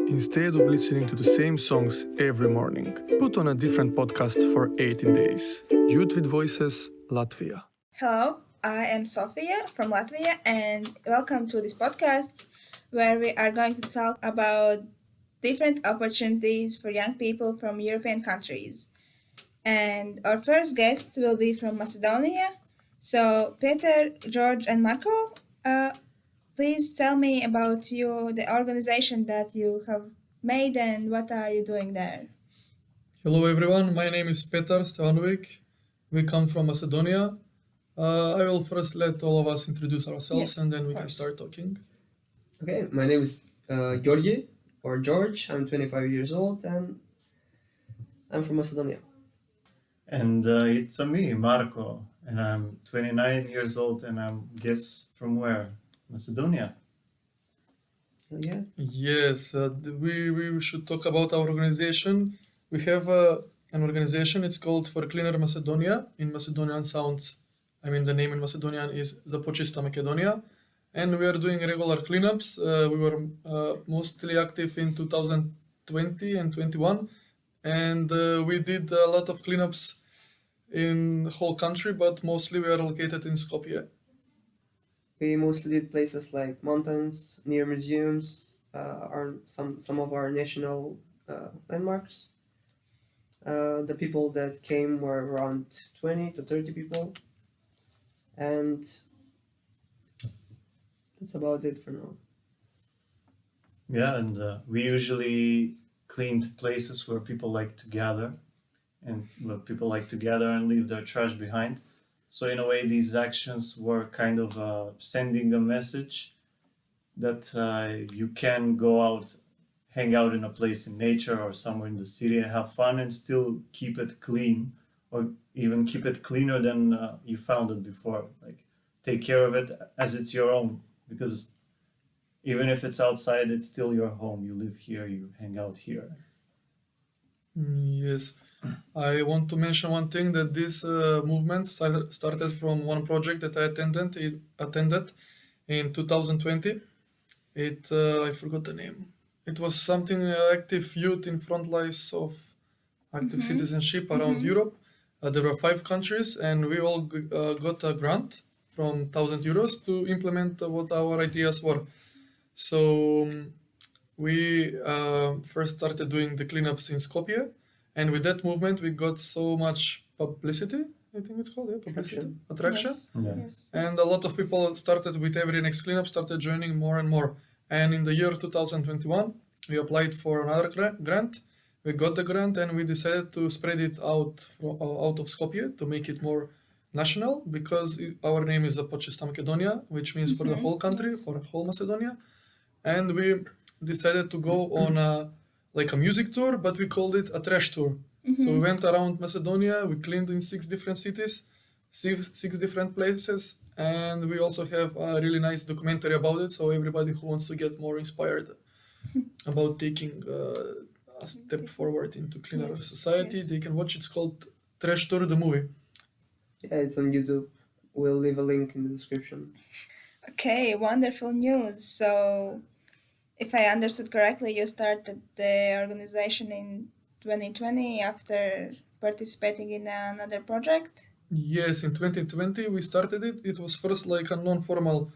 Instead of listening to the same songs every morning, put on a different podcast for 18 days. Youth with Voices, Latvia. Hello, I am Sofija from Latvia, and welcome to this podcast where we are going to talk about different opportunities for young people from European countries. And our first guests will be from Macedonia. So, Peter, George, and Marco, uh, please tell me about the organization that you have made, and what are you doing there? Hello everyone, my name is Petar Stevanovic. We come from Macedonia. I will first let all of us introduce ourselves Yes, and then of we can course. start talking. Okay, my name is Georgi or George. I'm 25 years old and I'm from Macedonia. And it's me, Marco, and I'm 29 years old, and I'm guess from where? Macedonia. Yeah. Yes, we should talk about our organization. We have an organization, it's called For Cleaner Macedonia. In Macedonian sounds, the name in Macedonian is Započista Macedonia. And we are doing regular cleanups. We were mostly active in 2020 and 21. And we did a lot of cleanups in the whole country, but mostly we are located in Skopje. We mostly did places like mountains, near museums, some of our national landmarks. The people that came were around 20 to 30 people. And that's about it for now. Yeah, and we usually cleaned places where people like to gather, and where people like to gather and leave their trash behind. So in a way, these actions were kind of sending a message that you can go out, hang out in a place in nature or somewhere in the city and have fun and still keep it clean, or even keep it cleaner than you found it before. Like, take care of it as it's your own, because even if it's outside, it's still your home. You live here, you hang out here. Yes, I want to mention one thing, that this movement started from one project that I attended in 2020. I forgot the name. It was something active youth in front lines of active citizenship around Europe. There were 5 countries, and we all got a grant from 1,000 euros to implement what our ideas were. So we first started doing the cleanups in Skopje, and with that movement we got so much publicity. I think it's called publicity, attraction. Yes. Yeah. Yes. And a lot of people started with every next cleanup, started joining more and more. And in the year 2021, we applied for another grant. We got the grant, and we decided to spread it out of Skopje to make it more national, because our name is Započista Macedonia, which means for the whole country, Yes. for whole Macedonia. And we decided to go on a music tour, but we called it a trash tour. So we went around Macedonia, we cleaned in 6 different cities, 6 different places, and we also have a really nice documentary about it. So everybody who wants to get more inspired about taking a step forward into cleaner society, they can watch. It's called Trash Tour, the movie. Yeah, it's on YouTube. We'll leave a link in the description. Okay, wonderful news. So, if I understood correctly, you started the organization in 2020 after participating in another project? Yes, in 2020 we started it. It was first like a non-formal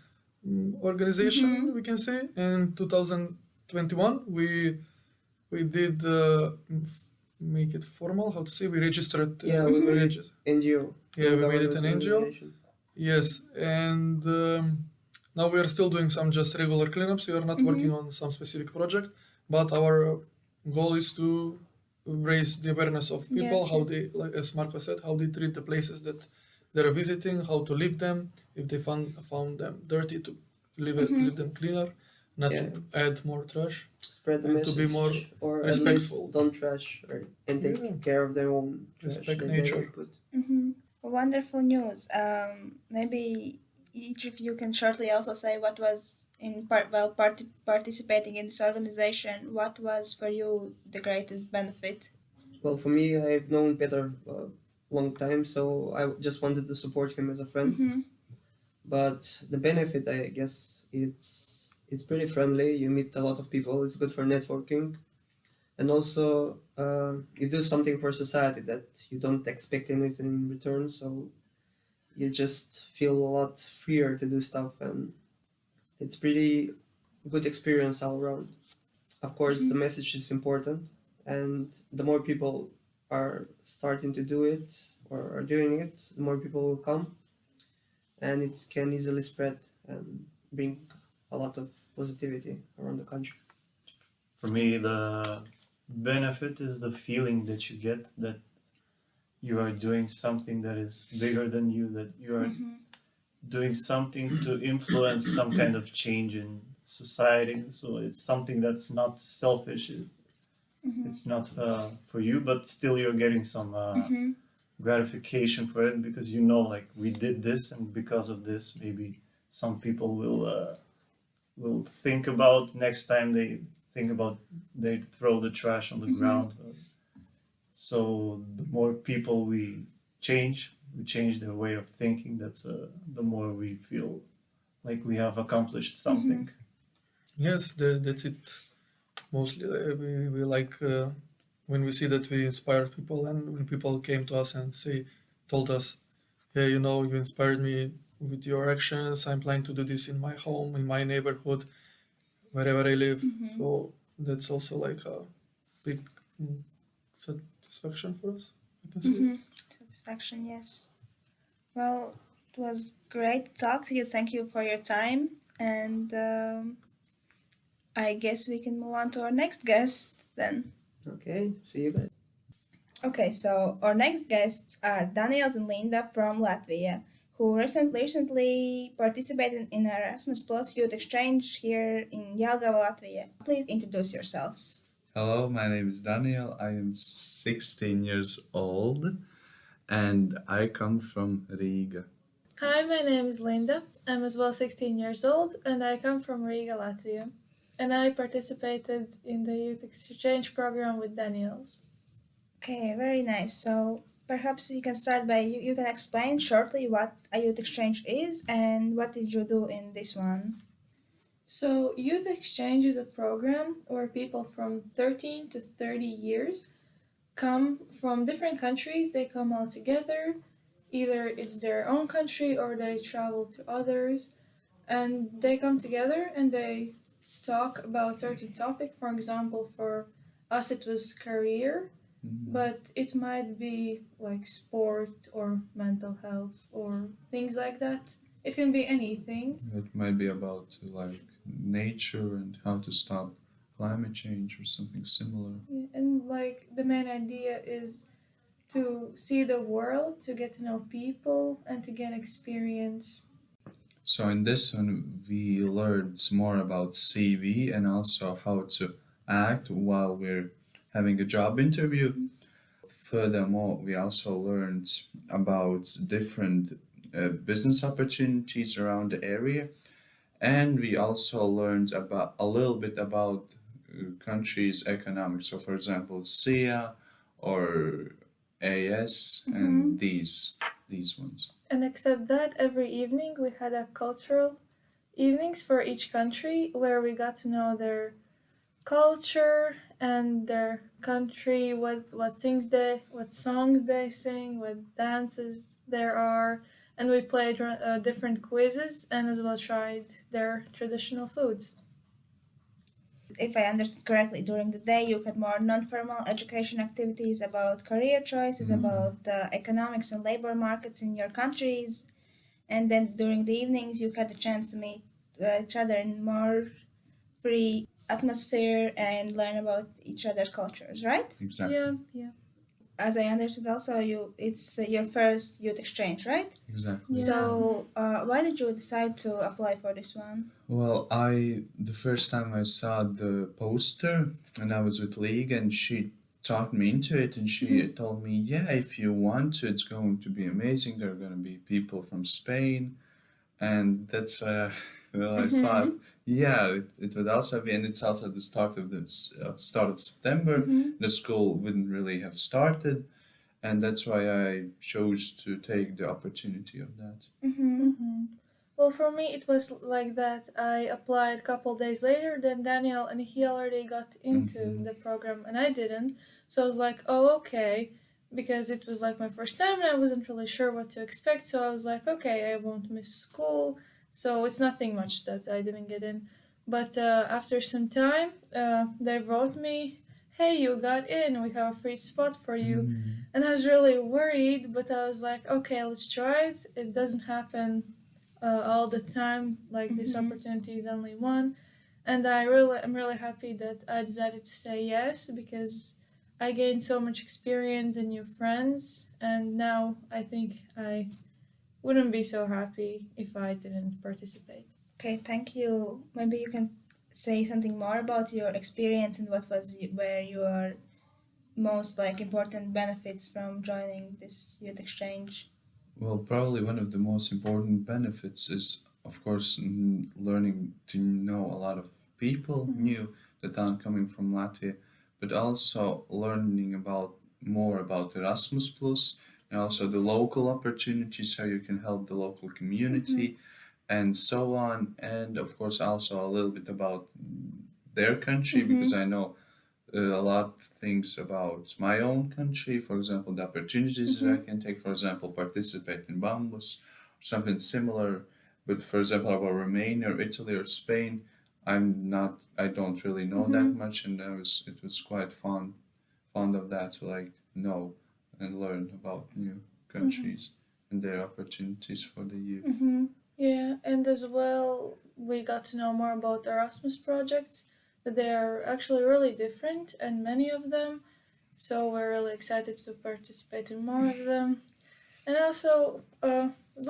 organization, we can say. In 2021 we did make it formal. How to say? We registered. Yeah, we made it NGO. Yeah, we made it an Non-governmental NGO. organization. Yes, and now we are still doing some just regular cleanups. We are not working on some specific project, but our goal is to raise the awareness of people, Yes, how yes. they, like as Marco said, how they treat the places that they're visiting, how to leave them, if they found them dirty, to leave them cleaner, not Yeah. to add more trash. Spread the And to message, be more or respectful. at least don't trash, and take Yeah. care of their own trash Respect that nature. they put. Wonderful news. Maybe each of you can shortly also say what was participating in this organization. What was for you the greatest benefit? Well, for me, I've known Peter a long time, so I just wanted to support him as a friend. But the benefit, I guess, It's pretty friendly. You meet a lot of people. It's good for networking, and also you do something for society that you don't expect anything in return. So you just feel a lot freer to do stuff, and it's pretty good experience all around. Of course, the message is important, and the more people are starting to do it or are doing it, the more people will come, and it can easily spread and bring a lot of positivity around the country. For me, the benefit is the feeling that you get that you are doing something that is bigger than you, that you are doing something to influence some kind of change in society. So it's something that's not selfish. It's not for you, but still you're getting some gratification for it because you know, like, we did this, and because of this, maybe some people will think about next time they throw the trash on the ground. So the more people we change their way of thinking. That's the more we feel like we have accomplished something. Yes, that's it. Mostly, we like when we see that we inspire people, and when people came to us and told us, "Yeah, you inspired me with your actions. I'm planning to do this in my home, in my neighborhood, wherever I live." So that's also like a big satisfaction for us. I can say. Satisfaction, yes. Well, it was great to talk to you. Thank you for your time. And I guess we can move on to our next guest then. Okay, see you guys. Okay, so our next guests are Daniels and Linda from Latvia, who recently participated in Erasmus Plus Youth Exchange here in Jelgava, Latvia. Please introduce yourselves. Hello, my name is Daniel. I am 16 years old and I come from Riga. Hi, my name is Linda. I'm as well 16 years old and I come from Riga, Latvia. And I participated in the youth exchange program with Daniels. Okay, very nice. So perhaps you can start by you can explain shortly what a youth exchange is and what did you do in this one? So, youth exchange is a program where people from 13 to 30 years come from different countries. They come all together. Either it's their own country or they travel to others. And they come together and they talk about certain topic. For example, for us it was career, but it might be like sport or mental health or things like that. It can be anything. It might be about like nature and how to stop climate change or something similar. Yeah, and like the main idea is to see the world, to get to know people, and to gain experience. So in this one, we learned more about CV and also how to act while we're having a job interview. Furthermore, we also learned about different business opportunities around the area, and we also learned about a little bit about countries' economics. So, for example, SIA or AS and these ones. And except that, every evening we had a cultural evenings for each country where we got to know their culture and their country, what songs they sing, what dances there are, and we played different quizzes and as well tried their traditional foods. If I understand correctly, during the day you had more non-formal education activities about career choices, about economics and labor markets in your countries, and then during the evenings you had the chance to meet each other in more free atmosphere and learn about each other's cultures, right? Exactly. Yeah. As I understood, also it's your first youth exchange, right? Exactly. Yeah. So why did you decide to apply for this one? Well, the first time I saw the poster and I was with League and she talked me into it and she told me, yeah, if you want to, it's going to be amazing. There are going to be people from Spain. And that's well, I thought, yeah, it would also be, and it's also the start of start of September. The school wouldn't really have started, and that's why I chose to take the opportunity of that. Well, for me, it was like that. I applied a couple days later than Daniel, and he already got into Mhm. the program, and I didn't. So I was like, oh, okay, because it was like my first time, and I wasn't really sure what to expect. So I was like, okay, I won't miss school. So it's nothing much that I didn't get in. But after some time, they wrote me, hey, you got in. We have a free spot for you. Mm. And I was really worried, but I was like, okay, let's try it. It doesn't happen all the time. Like this Mhm. opportunity is only one, and I'm really happy that I decided to say yes because I gained so much experience and new friends, and now I think I wouldn't be so happy if I didn't participate. Okay, thank you. Maybe you can say something more about your experience and what was where your most like important benefits from joining this youth exchange. Well, probably one of the most important benefits is, of course, learning to know a lot of people Mhm. new that aren't coming from Latvia, but also learning about more about Erasmus Plus and also the local opportunities, how you can help the local Mhm. community, and so on. And of course, also a little bit about their country because Mhm. I know a lot of things about my own country. For example, the opportunities that I Mhm. can take. For example, participate in Bambus, something similar. But for example, about Romania or Italy or Spain, I'm not. I don't really know that Mhm. much, and it was quite fond of that to like know and learn about new Mhm. countries and their opportunities for the youth. Mhm. Yeah, and as well, we got to know more about Erasmus projects. That they are actually really different, and many of them. So we're really excited to participate in more of them. And also,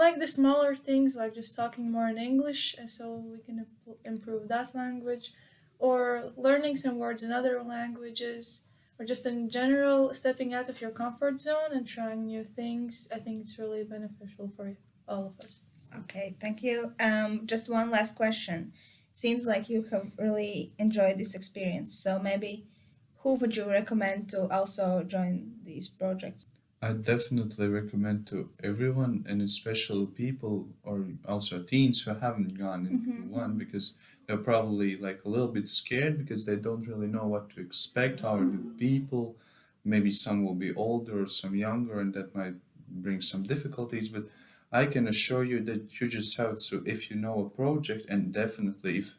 like the smaller things, like just talking more in English, so we can improve that language, or learning some words in other languages, or just in general, stepping out of your comfort zone and trying new things. I think it's really beneficial for all of us. Okay, thank you. Just one last question. Seems like you have really enjoyed this experience. So maybe who would you recommend to also join these projects? I definitely recommend to everyone, and especially people or also teens who haven't gone into Mhm. one because they're probably like a little bit scared because they don't really know what to expect. How are the people? Maybe some will be older or some younger, and that might bring some difficulties. But I can assure you that you just have to, if you know a project, and definitely if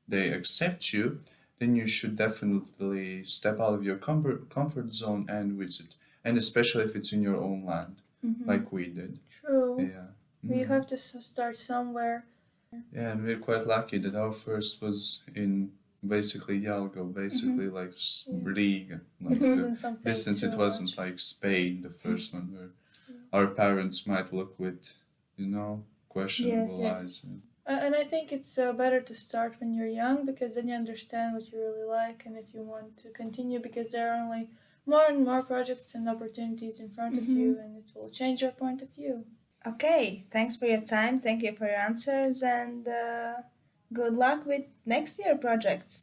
they accept you, then you should definitely step out of your comfort zone and visit, and especially if it's in your own land, Mhm. like we did. True. Yeah. You Mm. have to start somewhere. Yeah, and we're quite lucky that our first was in basically Yalgo, Mhm. basically like Yeah. Riga, It like the wasn't something distance. It too wasn't much. like Spain, the first one, where Yeah. our parents might look with, Yes, questionable yes. eyes. And I think it's better to start when you're young because then you understand what you really like and if you want to continue because there are only more and more projects and opportunities in front of Mhm. you and it will change your point of view. Okay, thanks for your time. Thank you for your answers and good luck with next year projects.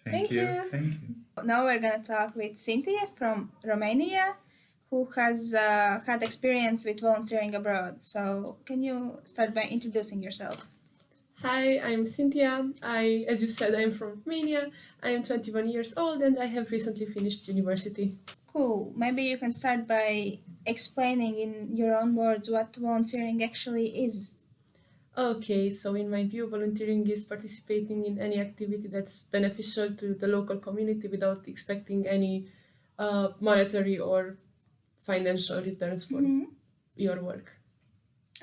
Thank Thank you. you. Thank you. Now we're gonna talk with Cynthia from Romania, who has had experience with volunteering abroad. So, can you start by introducing yourself? Hi, I'm Cynthia. As you said, I'm from Romania. I am 21 years old and I have recently finished university. Cool. Maybe you can start by explaining in your own words what volunteering actually is. Okay, so in my view, volunteering is participating in any activity that's beneficial to the local community without expecting any monetary or financial returns for Hmm. your work.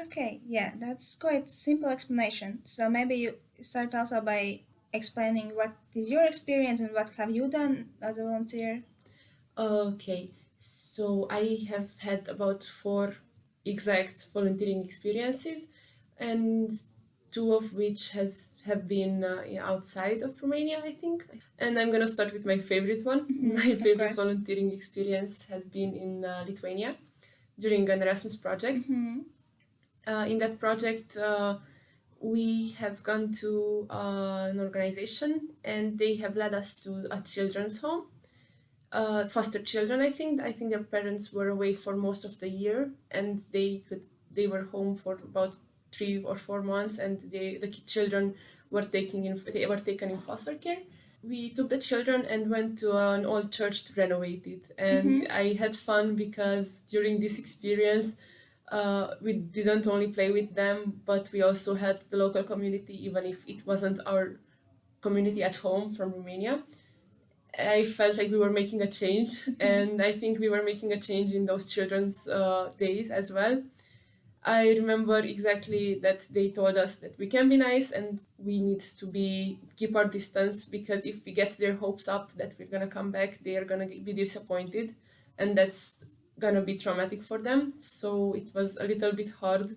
Okay, yeah, that's quite simple explanation. So maybe you start also by explaining what is your experience and what have you done as a volunteer. Okay, so I have had about four exact volunteering experiences, and two of which has have been outside of Romania, I think. And I'm gonna start with my favorite one. My Of favorite course. volunteering experience has been in Lithuania during an Erasmus project. Hmm. In that project, we have gone to an organization, and they have led us to a children's home, foster children. I think their parents were away for most of the year, and they were home for about 3 or 4 months, and the children were taken in foster care. We took the children and went to an old church to renovate it, and I had fun because during this experience we didn't only play with them, but we also helped the local community, even if it wasn't our community at home from Romania. I felt like we were making a change, and I think we were making a change in those children's days as well. I remember exactly that they told us that we can be nice and we need to keep our distance, because if we get their hopes up that we're gonna come back, they are gonna be disappointed, and that's gonna be traumatic for them. So it was a little bit hard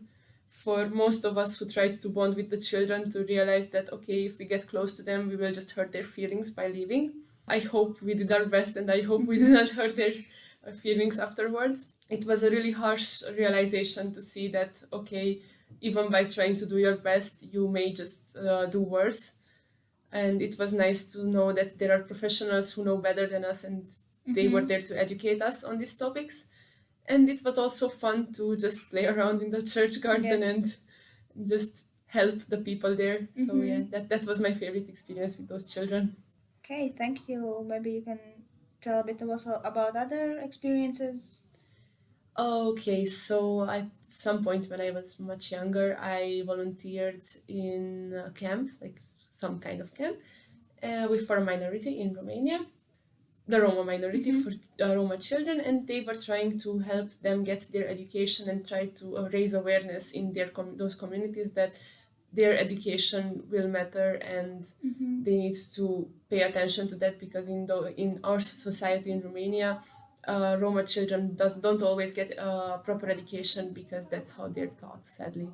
for most of us who tried to bond with the children to realize that, okay, if we get close to them, we will just hurt their feelings by leaving. I hope we did our best, and I hope we did not hurt their feelings afterwards. It was a really harsh realization to see that, okay, even by trying to do your best, you may just do worse. And it was nice to know that there are professionals who know better than us, and they were there to educate us on these topics. And it was also fun to just play around in the church garden and just help the people there. So yeah, that was my favorite experience with those children. Okay, thank you. Maybe you can tell a bit also about other experiences. Okay, so at some point when I was much younger, I volunteered in a camp, like some kind of camp, for a minority in Romania, the Roma minority, for Roma children, and they were trying to help them get their education and try to raise awareness in those communities that their education will matter, and they need to pay attention to that, because in our society in Romania, Roma children don't always get proper education, because that's how they're taught, sadly.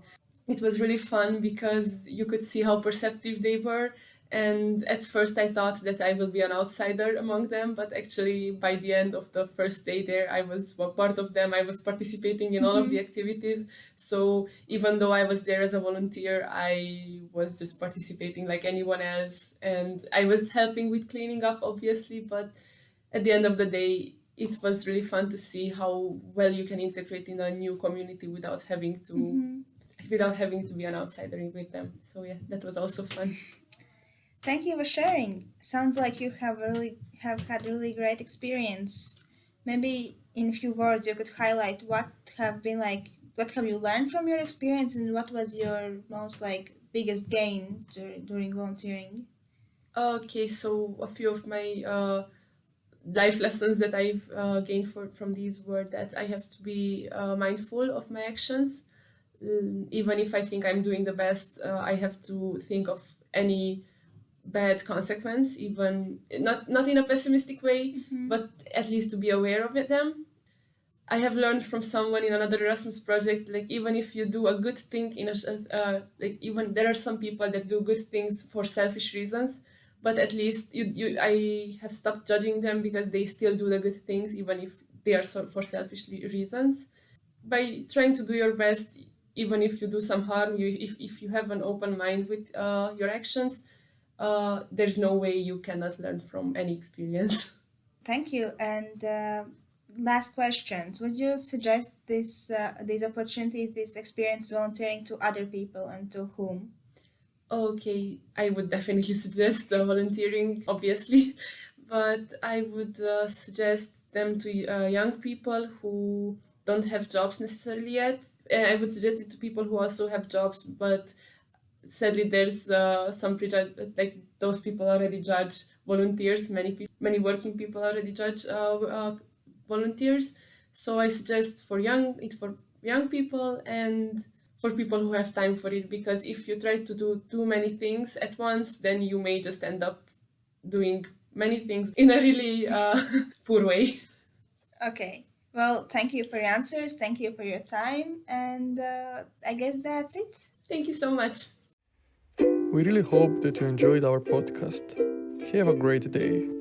It was really fun because you could see how perceptive they were, and at first I thought that I will be an outsider among them, but actually by the end of the first day there, I was part of them. I was participating in all of the activities, so even though I was there as a volunteer, I was just participating like anyone else, and I was helping with cleaning up, obviously, but at the end of the day, it was really fun to see how well you can integrate in a new community without having to be an outsider with them. So yeah, that was also fun. Thank you for sharing. Sounds like you have had really great experience. Maybe in a few words you could highlight what have you learned from your experience, and what was your most biggest gain during volunteering? Okay, so a few of my life lessons that I've gained from these were that I have to be mindful of my actions. Even if I think I'm doing the best, I have to think of any bad consequence, even not in a pessimistic way, but at least to be aware of them. I have learned from someone in another Erasmus project, like even if you do a good thing even there are some people that do good things for selfish reasons, but at least I have stopped judging them, because they still do the good things even if they are for selfish reasons. By trying to do your best, even if you do some harm, if you have an open mind with your actions, there's no way you cannot learn from any experience. Thank you. And last questions. Would you suggest these opportunities, this experience volunteering to other people, and to whom? Okay, I would definitely suggest volunteering, obviously, but I would suggest them to young people who don't have jobs necessarily yet. I would suggest it to people who also have jobs, but sadly there's some prejudge, like those people already judge volunteers. Many working people already judge volunteers. So I suggest for young people and for people who have time for it, because if you try to do too many things at once, then you may just end up doing many things in a really poor way. Okay. Well, thank you for your answers. Thank you for your time. And I guess that's it. Thank you so much. We really hope that you enjoyed our podcast. Have a great day.